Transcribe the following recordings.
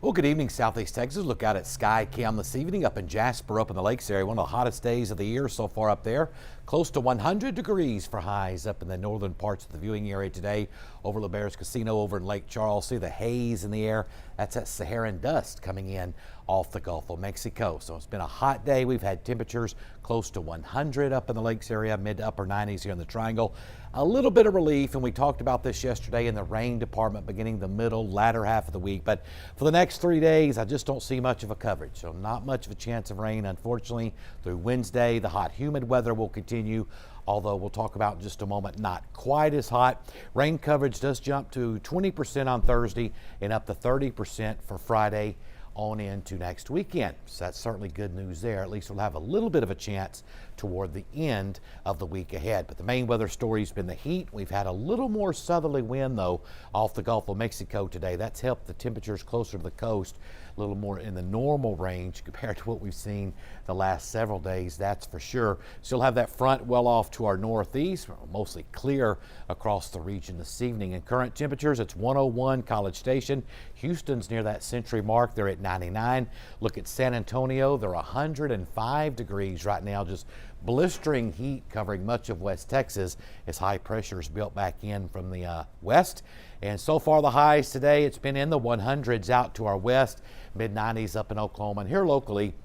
Well, good evening, Southeast Texas. Look out at Sky Cam this evening up in Jasper, up in the Lakes area. One of the hottest days of the year so far up there. Close to 100 degrees for highs up in the northern parts of the viewing area today. Over LeBare's Casino over in Lake Charles. See the haze in the air. That's that Saharan dust coming in off the Gulf of Mexico. So it's been a hot day. We've had temperatures close to 100 up in the Lakes area, mid to upper 90s here in the Triangle. A little bit of relief, and we talked about this yesterday in the rain department beginning the latter half of the week. But for the next 3 days, I just don't see much of a coverage. So not much of a chance of rain, unfortunately, through Wednesday. The hot, humid weather will continue, although we'll talk about in just a moment, not quite as hot. Rain coverage does jump to 20% on Thursday and up to 30% for Friday on into next weekend. So that's certainly good news there. At least we'll have a little bit of a chance toward the end of the week ahead. But the main weather story's been the heat. We've had a little more southerly wind, though, off the Gulf of Mexico today. That's helped the temperatures closer to the coast, a little more in the normal range compared to what we've seen the last several days, that's for sure. Still have that front well off to our northeast, mostly clear across the region this evening. And current temperatures, it's 101 College Station. Houston's near that century mark. They're at 99. Look at San Antonio. They're 105 degrees right now, just blistering heat covering much of West Texas as high pressure is built back in from the west. And so far the highs today, it's been in the 100s out to our west, mid 90s up in Oklahoma, and here locally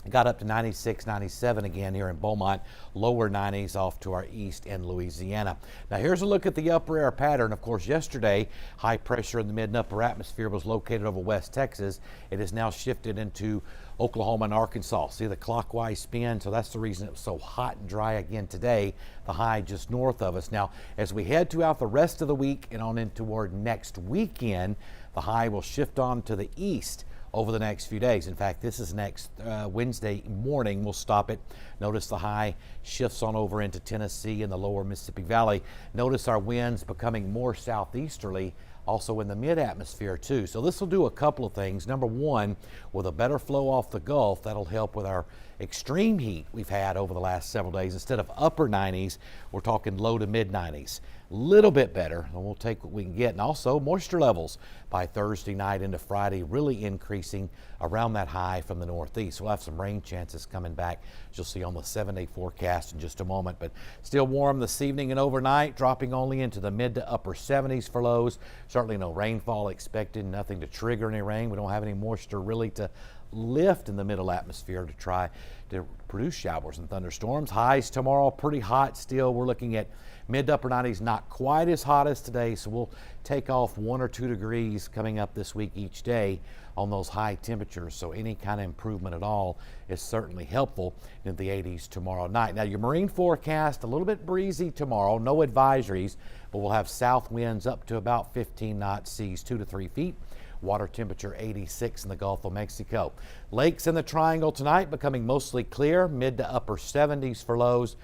got up to 96, 97 again here in Beaumont, lower 90s off to our east in Louisiana. Now here's a look at the upper air pattern. Of course, yesterday, high pressure in the mid and upper atmosphere was located over West Texas. It has now shifted into Oklahoma and Arkansas. See the clockwise spin? So that's the reason it was so hot and dry again today, the high just north of us. Now, as we head throughout the rest of the week and on in toward next weekend, the high will shift on to the east over the next few days. In fact, this is next Wednesday morning. We'll stop it. Notice the high shifts on over into Tennessee and the lower Mississippi Valley. Notice our winds becoming more southeasterly, also in the mid-atmosphere too. So this will do a couple of things. Number one, with a better flow off the Gulf, that'll help with our extreme heat we've had over the last several days. Instead of upper 90s, we're talking low to mid 90s. Little bit better, and we'll take what we can get. And also moisture levels by Thursday night into Friday really increasing around that high from the northeast. We'll have some rain chances coming back, as you'll see on the 7-day forecast in just a moment. But still warm this evening and overnight, dropping only into the mid to upper 70s for lows. Certainly no rainfall expected, nothing to trigger any rain. We don't have any moisture really to lift in the middle atmosphere to try to produce showers and thunderstorms. Highs tomorrow pretty hot still. We're looking at mid to upper 90s, not quite as hot as today, so we'll take off 1 or 2 degrees coming up this week each day on those high temperatures. So any kind of improvement at all is certainly helpful in the 80s tomorrow night. Now your marine forecast, a little bit breezy tomorrow, no advisories, but we'll have south winds up to about 15 knots, seas 2 to 3 feet. Water temperature 86 in the Gulf of Mexico. Lakes in the Triangle tonight becoming mostly clear, mid to upper 70s for lows.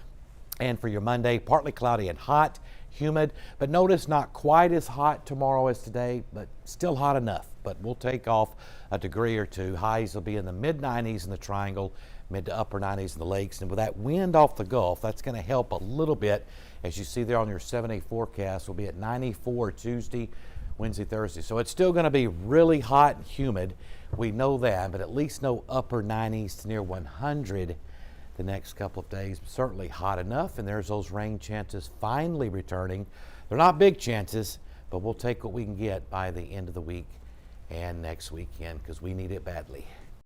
And for your Monday, partly cloudy and hot, humid, but notice not quite as hot tomorrow as today, but still hot enough. But we'll take off a degree or two. Highs will be in the mid 90s in the Triangle, mid to upper 90s in the lakes. And with that wind off the Gulf, that's going to help a little bit. As you see there on your 7-day forecast, we'll be at 94 Tuesday, Wednesday, Thursday. So it's still going to be really hot and humid. We know that, but at least no upper 90s to near 100 the next couple of days. Certainly hot enough, and there's those rain chances finally returning. They're not big chances, but we'll take what we can get by the end of the week and next weekend because we need it badly.